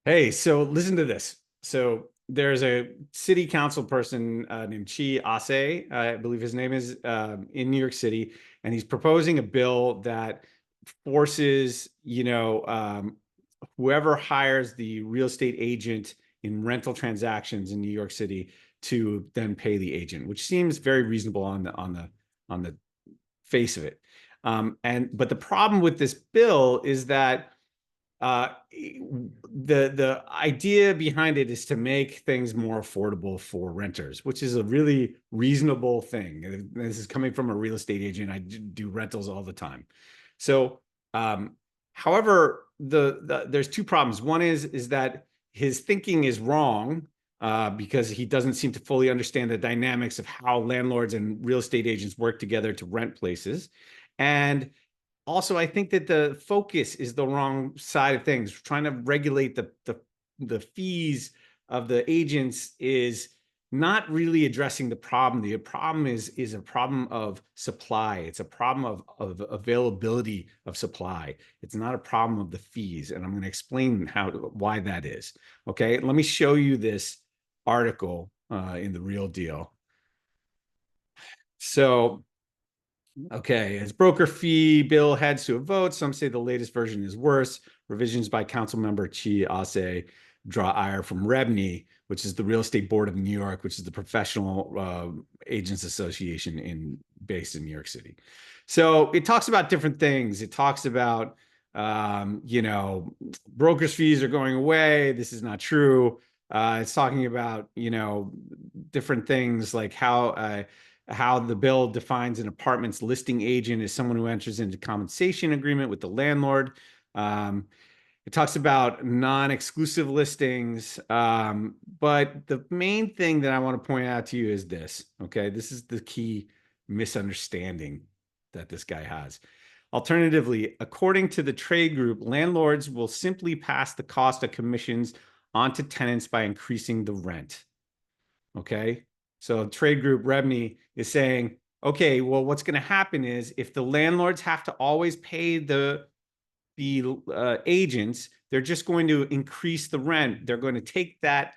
Hey, so listen to this. So there's a city council person named Osse, I believe his name is, in New York City, and he's proposing a bill that forces, whoever hires the real estate agent in rental transactions in New York City to then pay the agent, which seems very reasonable on the face of it. But the problem with this bill is that the idea behind it is to make things more affordable for renters, which is a really reasonable thing. This is coming from a real estate agent. I do rentals all the time. So, um, however, there's two problems. One is that his thinking is wrong because he doesn't seem to fully understand the dynamics of how landlords and real estate agents work together to rent places. And also, I think that the focus is the wrong side of things. Trying to regulate the fees of the agents is not really addressing the problem. The problem is a problem of supply. It's a problem of availability of supply. It's not a problem of the fees. And I'm going to explain why that is. Okay, let me show you this article in the Real Deal. So okay, as broker fee bill heads to a vote, some say the latest version is worse. Revisions by council member Chi Osse draw ire from REBNY, which is the Real Estate Board of New York, which is the professional agents association based in New York City. So it talks about different things. It talks about, brokers fees are going away. This is not true. It's talking about, different things like how the bill defines an apartment's listing agent as someone who enters into compensation agreement with the landlord. It talks about non-exclusive listings. But the main thing that I want to point out to you is this, okay? This is the key misunderstanding that this guy has. Alternatively, according to the trade group, landlords will simply pass the cost of commissions onto tenants by increasing the rent. Okay. So trade group REBNY is saying, okay, well, what's going to happen is if the landlords have to always pay the agents, they're just going to increase the rent. They're going to take that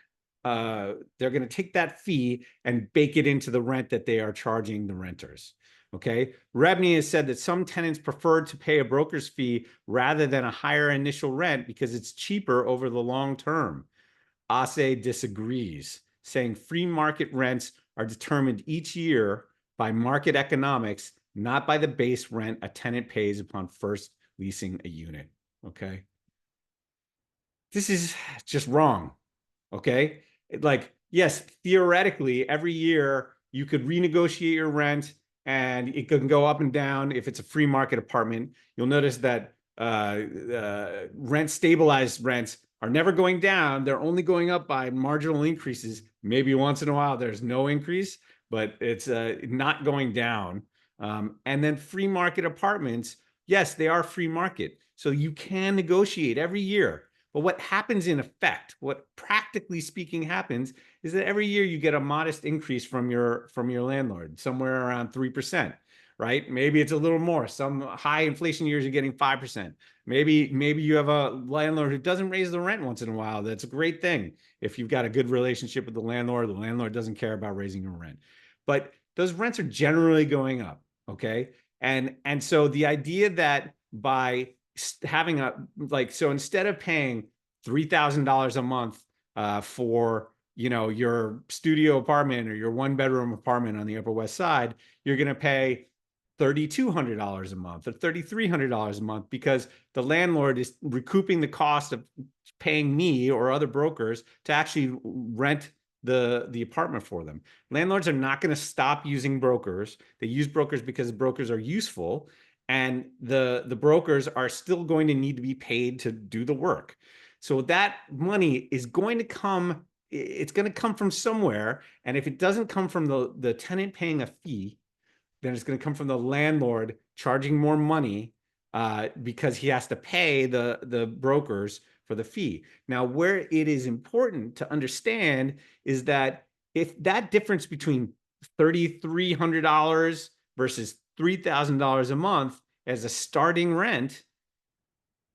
fee and bake it into the rent that they are charging the renters. Okay. REBNY has said that some tenants prefer to pay a broker's fee rather than a higher initial rent because it's cheaper over the long term. Osse disagrees, saying free market rents are determined each year by market economics, not by the base rent a tenant pays upon first leasing a unit. Okay. This is just wrong. Okay. Like, yes, theoretically, every year you could renegotiate your rent and it can go up and down if it's a free market apartment. You'll notice that rent stabilized rents are never going down. They're only going up by marginal increases. Maybe once in a while there's no increase, but it's not going down. And then free market apartments, yes, they are free market. So you can negotiate every year. But what happens in effect, what practically speaking happens, is that every year you get a modest increase from your landlord, somewhere around 3%, right? Maybe it's a little more. Some high inflation years you're getting 5%. Maybe you have a landlord who doesn't raise the rent once in a while. That's a great thing. If you've got a good relationship with the landlord doesn't care about raising your rent. But those rents are generally going up, okay? And so the idea that by having so instead of paying $3,000 a month for your studio apartment or your one bedroom apartment on the Upper West Side, you're going to pay $3,200 a month or $3,300 a month because the landlord is recouping the cost of paying me or other brokers to actually rent the apartment for them. Landlords are not going to stop using brokers. They use brokers because brokers are useful, and the brokers are still going to need to be paid to do the work. So that money is going to come, it's going to come from somewhere. And if it doesn't come from the tenant paying a fee, then it's going to come from the landlord charging more money because he has to pay the brokers for the fee. Now, where it is important to understand is that if that difference between $3,300 versus $3,000 a month as a starting rent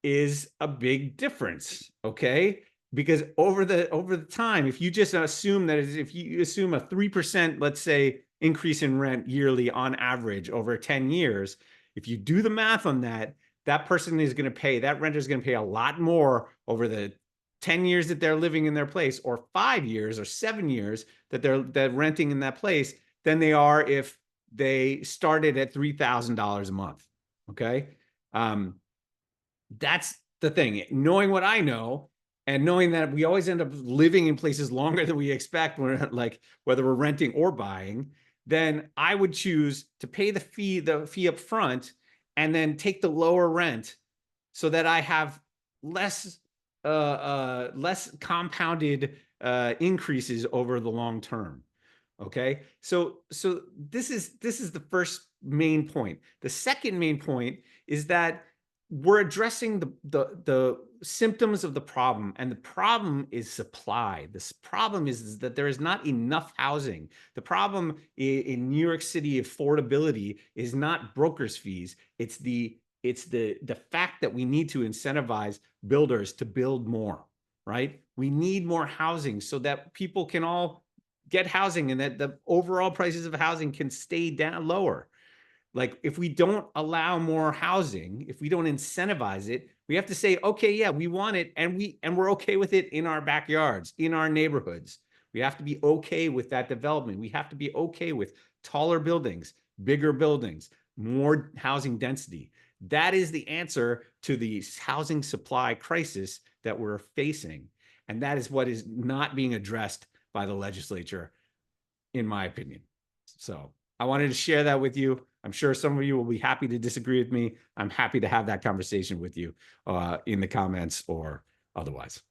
is a big difference, okay? because over the time, if you just assume that if you assume a 3%, let's say, increase in rent yearly on average over 10 years, if you do the math on that, that person is going to pay, that renter is going to pay a lot more over the 10 years that they're living in their place, or 5 years or 7 years that they're renting in that place, than they are if they started at $3,000 a month. Okay. That's the thing. Knowing what I know, and knowing that we always end up living in places longer than we expect, like whether we're renting or buying, then I would choose to pay the fee up front, and then take the lower rent, so that I have less less compounded increases over the long term. Okay, so this is the first main point. The second main point is that we're addressing the symptoms of the problem, and the problem is supply. This problem is that there is not enough housing. The problem in New York City affordability is not brokers' fees. It's the fact that we need to incentivize builders to build more, right? We need more housing so that people can all get housing, and that the overall prices of housing can stay down lower. Like, if we don't allow more housing, if we don't incentivize it, we have to say, okay, yeah, we want it, and we're okay with it in our backyards, in our neighborhoods. We have to be okay with that development. We have to be okay with taller buildings, bigger buildings, more housing density. That is the answer to the housing supply crisis that we're facing. And that is what is not being addressed by the legislature, in my opinion. So I wanted to share that with you. I'm sure some of you will be happy to disagree with me. I'm happy to have that conversation with you in the comments or otherwise.